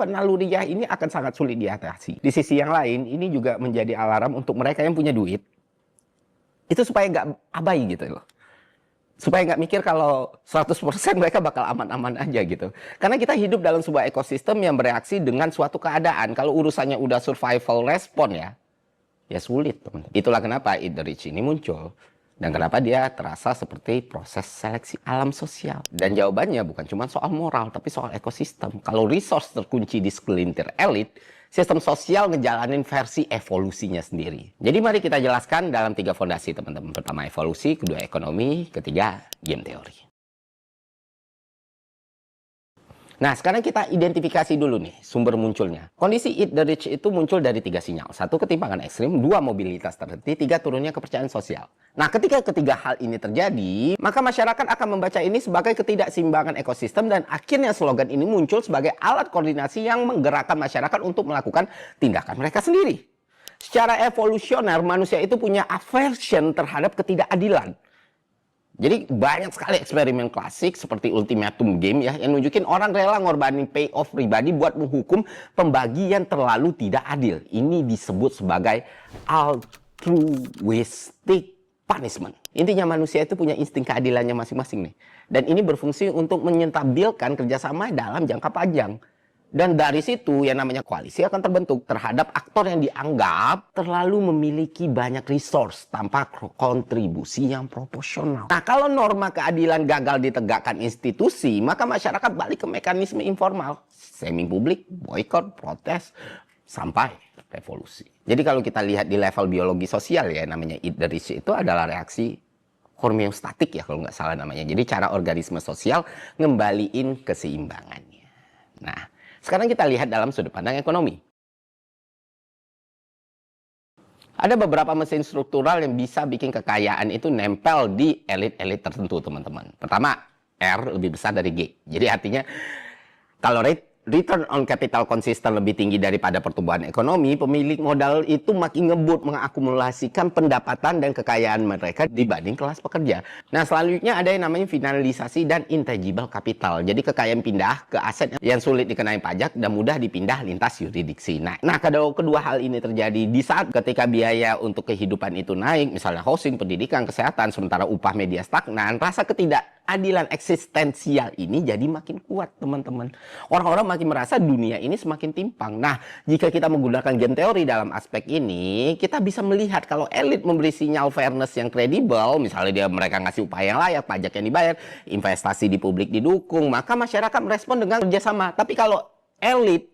naluriah ini akan sangat sulit diatasi. Di sisi yang lain, ini juga menjadi alarm untuk mereka yang punya duit, itu supaya nggak abai gitu loh. Supaya nggak mikir kalau 100% mereka bakal aman-aman aja gitu. Karena kita hidup dalam sebuah ekosistem yang bereaksi dengan suatu keadaan. Kalau urusannya udah survival respon ya sulit, teman. Itulah kenapa Eat the Rich ini muncul. Dan kenapa dia terasa seperti proses seleksi alam sosial. Dan jawabannya bukan cuma soal moral, tapi soal ekosistem. Kalau resource terkunci di segelintir elit, sistem sosial ngejalanin versi evolusinya sendiri. Jadi mari kita jelaskan dalam 3 fondasi, teman-teman. Pertama evolusi, kedua ekonomi, ketiga game teori. Nah, sekarang kita identifikasi dulu nih sumber munculnya. Kondisi Eat the Rich itu muncul dari 3 sinyal. 1, ketimpangan ekstrim. 2, mobilitas terhenti. 3, turunnya kepercayaan sosial. Nah, ketika ketiga hal ini terjadi, maka masyarakat akan membaca ini sebagai ketidakseimbangan ekosistem dan akhirnya slogan ini muncul sebagai alat koordinasi yang menggerakkan masyarakat untuk melakukan tindakan mereka sendiri. Secara evolusioner, manusia itu punya aversion terhadap ketidakadilan. Jadi banyak sekali eksperimen klasik seperti ultimatum game ya yang nunjukin orang rela ngorbanin payoff pribadi buat menghukum pembagian terlalu tidak adil. Ini disebut sebagai altruistic punishment. Intinya manusia itu punya insting keadilannya masing-masing nih. Dan ini berfungsi untuk menyentabilkan kerjasama dalam jangka panjang. Dan dari situ yang namanya koalisi akan terbentuk terhadap aktor yang dianggap terlalu memiliki banyak resource tanpa kontribusi yang proporsional. Nah, kalau norma keadilan gagal ditegakkan institusi, maka masyarakat balik ke mekanisme informal. Shaming publik, boykot, protes, sampai revolusi. Jadi kalau kita lihat di level biologi sosial ya, namanya Eat the Rich itu adalah reaksi homeostatik ya kalau nggak salah namanya. Jadi cara organisme sosial ngembaliin keseimbangannya. Nah, sekarang kita lihat dalam sudut pandang ekonomi. Ada beberapa mesin struktural yang bisa bikin kekayaan itu nempel di elit-elit tertentu, teman-teman. Pertama, R lebih besar dari G. Jadi artinya, kalau return on capital konsisten lebih tinggi daripada pertumbuhan ekonomi, pemilik modal itu makin ngebut mengakumulasikan pendapatan dan kekayaan mereka dibanding kelas pekerja. Nah, selanjutnya ada yang namanya finalisasi dan intangible capital. Jadi kekayaan pindah ke aset yang sulit dikenai pajak dan mudah dipindah lintas yurisdiksi. Nah, kedua hal ini terjadi di saat ketika biaya untuk kehidupan itu naik, misalnya housing, pendidikan, kesehatan, sementara upah media stagnan, rasa ketidakadilan eksistensial ini jadi makin kuat, teman-teman. Orang-orang makin merasa dunia ini semakin timpang. Nah, jika kita menggunakan game teori dalam aspek ini, kita bisa melihat kalau elit memberi sinyal fairness yang kredibel, misalnya mereka ngasih upah yang layak, pajak yang dibayar, investasi di publik didukung, maka masyarakat merespon dengan kerjasama. Tapi kalau elit